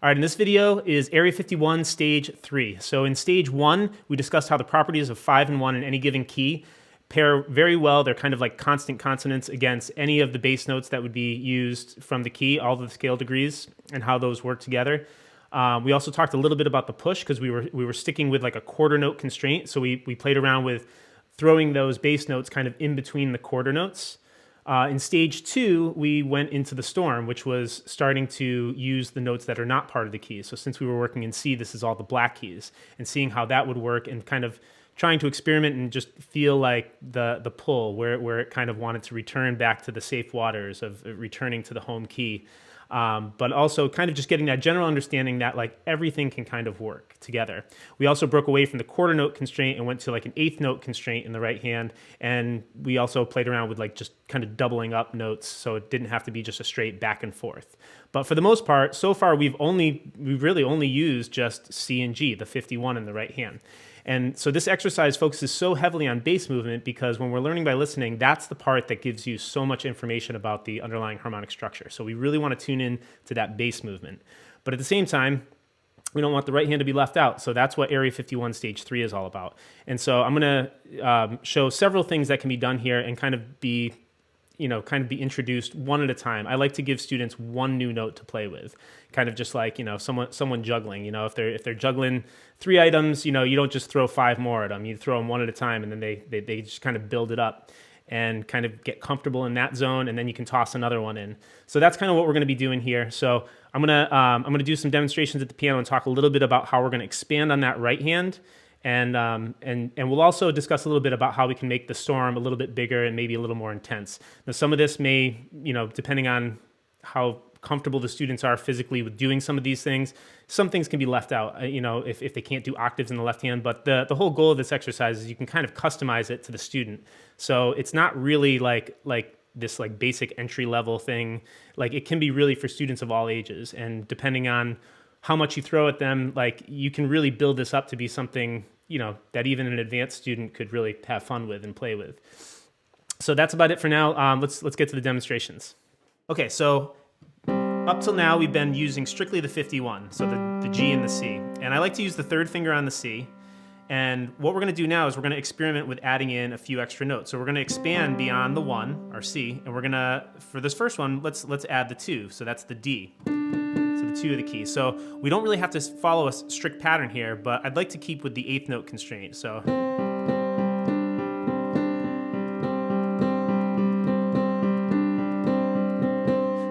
All right, in this video is Area 51 Stage 3. So in Stage 1, we discussed how the properties of 5 and 1 in any given key pair very well. They're kind of like constant consonants against any of the bass notes that would be used from the key, all the scale degrees, and how those work together. We also talked a little bit about the push because we were sticking with like a quarter note constraint. So we played around with throwing those bass notes kind of in between the quarter notes. In Stage 2, we went into the storm, which was starting to use the notes that are not part of the key. So since we were working in C, this is all the black keys, and seeing how that would work and kind of trying to experiment and just feel like the pull, where it kind of wanted to return back to the safe waters of returning to the home key. But also kind of just getting that general understanding that like everything can kind of work together. We also broke away from the quarter note constraint and went to like an eighth note constraint in the right hand. And we also played around with like just kind of doubling up notes so it didn't have to be just a straight back and forth. But for the most part, so far we've really only used just C and G, the 51 in the right hand. And so this exercise focuses so heavily on bass movement because when we're learning by listening, that's the part that gives you so much information about the underlying harmonic structure. So we really want to tune in to that bass movement. But at the same time, we don't want the right hand to be left out. So that's what Area 51 Stage 3 is all about. And so I'm going to show several things that can be done here and kind of be introduced one at a time. I like to give students one new note to play with, kind of just like, someone juggling. If they're juggling 3 items, you don't just throw 5 more at them. You throw them one at a time, and then they just kind of build it up and kind of get comfortable in that zone, and then you can toss another one in. So that's kind of what we're going to be doing here. So I'm gonna do some demonstrations at the piano and talk a little bit about how we're going to expand on that right hand. And we'll also discuss a little bit about how we can make the storm a little bit bigger and maybe a little more intense. Now, some of this may, depending on how comfortable the students are physically with doing some of these things, some things can be left out, if they can't do octaves in the left hand. But the whole goal of this exercise is you can kind of customize it to the student. So it's not really like this like basic entry level thing. Like it can be really for students of all ages, and depending on how much you throw at them, like you can really build this up to be something, that even an advanced student could really have fun with and play with. So that's about it for now. Let's get to the demonstrations. Okay, so up till now we've been using strictly the 51, so the G and the C. And I like to use the third finger on the C. And what we're gonna do now is we're gonna experiment with adding in a few extra notes. So we're gonna expand beyond the 1, our C, and we're gonna, for this first one, let's add the 2, so that's the D. The 2 of the keys. So we don't really have to follow a strict pattern here, but I'd like to keep with the 8th note constraint. So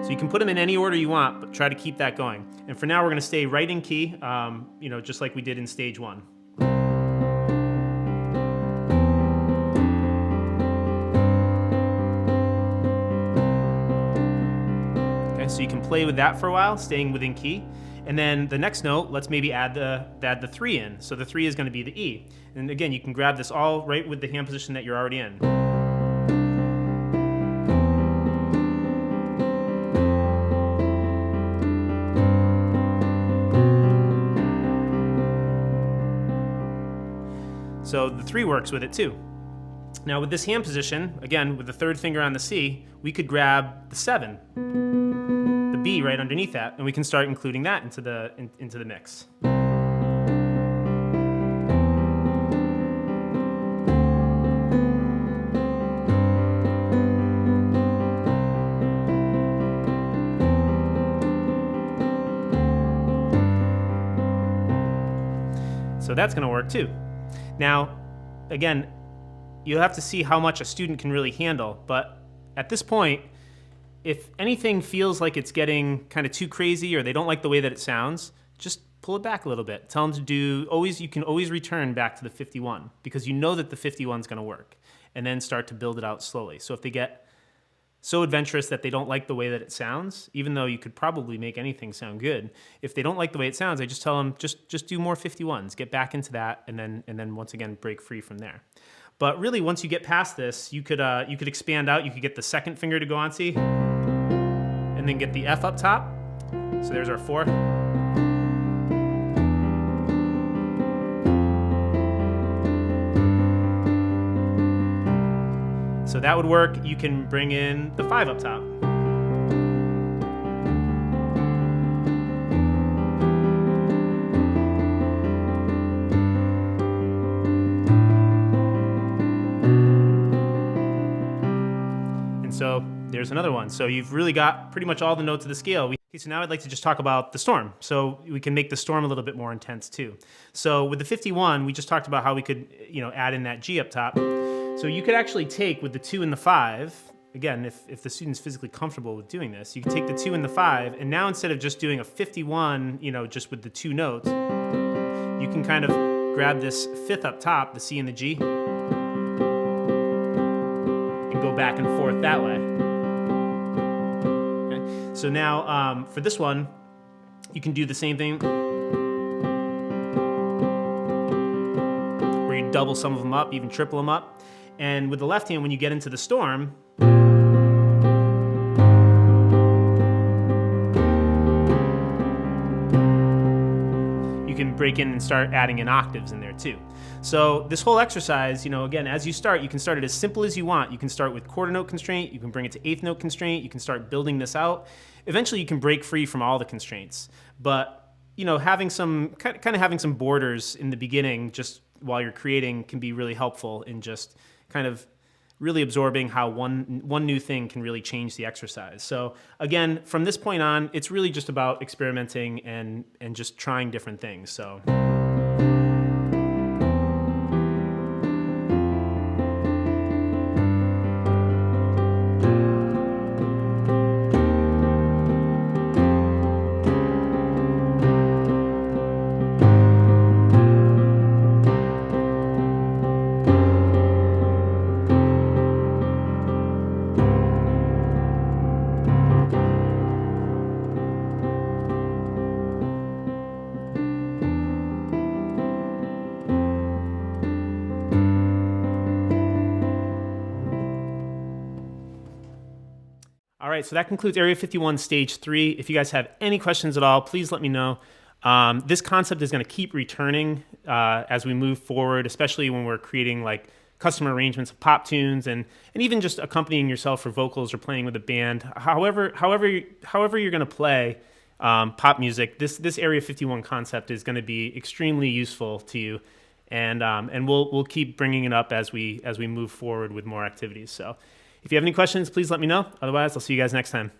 you can put them in any order you want, but try to keep that going. And for now, we're going to stay right in key, just like we did in Stage 1. So you can play with that for a while, staying within key. And then the next note, let's maybe add the 3 in. So the 3 is going to be the E. And again, you can grab this all right with the hand position that you're already in. So the 3 works with it too. Now with this hand position, again, with the third finger on the C, we could grab the 7. B right underneath that, and we can start including that into the mix. So that's going to work too. Now, again, you'll have to see how much a student can really handle, but at this point, if anything feels like it's getting kind of too crazy or they don't like the way that it sounds, just pull it back a little bit. Tell them to you can always return back to the 51 because you know that the 51 is going to work, and then start to build it out slowly. So if they get so adventurous that they don't like the way that it sounds, even though you could probably make anything sound good, if they don't like the way it sounds, I just tell them just do more 51s, get back into that, and then once again break free from there. But really, once you get past this, you could expand out. You could get the second finger to go on C, and then get the F up top. So there's our 4. So that would work. You can bring in the 5 up top. there's another one. So you've really got pretty much all the notes of the scale. Okay, so now I'd like to just talk about the storm. So we can make the storm a little bit more intense too. So with the 51, we just talked about how we could, add in that G up top. So you could actually take with the 2 and the 5, again, if the student's physically comfortable with doing this, you can take the 2 and the 5, and now instead of just doing a 51, just with the 2 notes, you can kind of grab this 5th up top, the C and the G, and go back and forth that way. So now for this one, you can do the same thing where you double some of them up, even triple them up. And with the left hand, when you get into the storm, you can break in and start adding in octaves in there too. So this whole exercise, again, as you start, you can start it as simple as you want. You can start with quarter note constraint, you can bring it to 8th note constraint, you can start building this out. Eventually you can break free from all the constraints. But, having some borders in the beginning just while you're creating can be really helpful in just kind of really absorbing how one new thing can really change the exercise. So again, from this point on, it's really just about experimenting and just trying different things. So. All right, so that concludes Area 51 Stage 3. If you guys have any questions at all, please let me know. This concept is going to keep returning as we move forward, especially when we're creating like custom arrangements of pop tunes and even just accompanying yourself for vocals or playing with a band. However you're going to play pop music, this Area 51 concept is going to be extremely useful to you, and we'll keep bringing it up as we move forward with more activities. So. If you have any questions, please let me know. Otherwise, I'll see you guys next time.